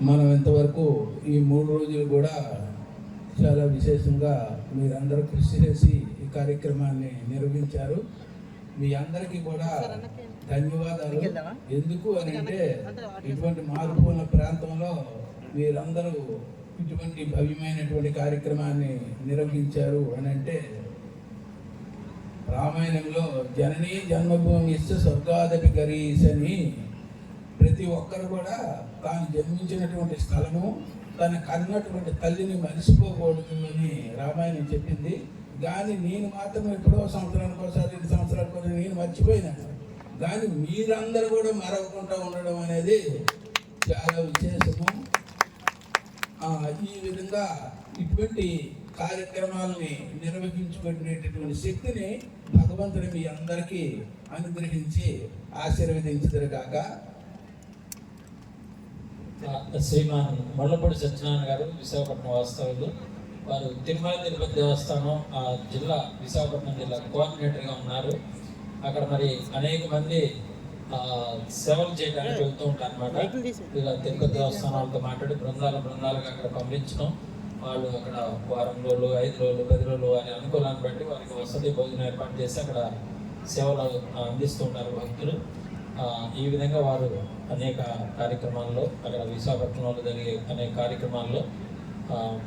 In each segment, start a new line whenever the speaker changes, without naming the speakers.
మనం ఇంతవరకు ఈ 3 రోజులు కూడా చాలా విశేషంగా మీరందరూ కృషి చేసి ఈ కార్యక్రమాన్ని నిర్వహించారు. మీ అందరికీ కూడా ధన్యవాదాలు. ఎందుకు అని అంటే ఇటువంటి మారుమూల ప్రాంతంలో మీరందరూ ఇటువంటి భవ్యమైనటువంటి కార్యక్రమాన్ని నిర్వహించారు అని అంటే రామాయణంలో జననీ జన్మభూమి స్వర్గాదపి గరీష్ అని ప్రతి ఒక్కరు కూడా తాను జన్మించినటువంటి స్థలము తన కన్నటువంటి తల్లిని మరిచిపోకూడదు అని రామాయణం చెప్పింది. కానీ నేను మాత్రం ఎప్పుడో సంవత్సరానికి ఒకసారి 2 సంవత్సరాలకు ఒకసారి నేను మర్చిపోయినాను. కానీ మీరందరూ కూడా మరవకుండా ఉండడం అనేది చాలా విశేషము. ఈ విధంగా ఇటువంటి కార్యక్రమాలని నిర్వహించుకునేటటువంటి శక్తిని భగవంతుని మీ అందరికీ అనుగ్రహించి ఆశీర్వదించుదురు కాక.
శ్రీమాన్ మల్లపూడి సత్యనారాయణ గారు విశాఖపట్నం వాస్తవులు. వారు తిరుమల తిరుపతి దేవస్థానం జిల్లా విశాఖపట్నం జిల్లా కోఆర్డినేటర్గా ఉన్నారు. అక్కడ మరి అనేక మంది సేవలు చేయడానికి వెళ్తూ ఉంటారు అనమాట. ఇలా తిరుపతి దేవస్థానాలతో మాట్లాడి బృందాలుగా అక్కడ పంపించడం, వాళ్ళు అక్కడ వారం రోజులు 5 రోజులు 10 రోజులు వారి అనుకూలాన్ని బట్టి వారికి వసతి భోజనం ఏర్పాటు చేసి అక్కడ సేవలు అందిస్తుంటారు భక్తులు. ఈ విధంగా వారు అనేక కార్యక్రమాల్లో అక్కడ విశాఖపట్నంలో జరిగే అనేక కార్యక్రమాల్లో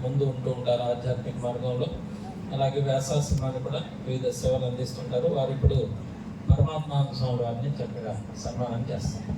ముందు ఉంటూ ఉంటారు ఆధ్యాత్మిక మార్గంలో. అలాగే వ్యాసాశ్రమాన్ని కూడా వివిధ సేవలు అందిస్తుంటారు. వారు ఇప్పుడు పరమాత్మ స్వామి వారిని చక్కగా సన్మానం చేస్తారు.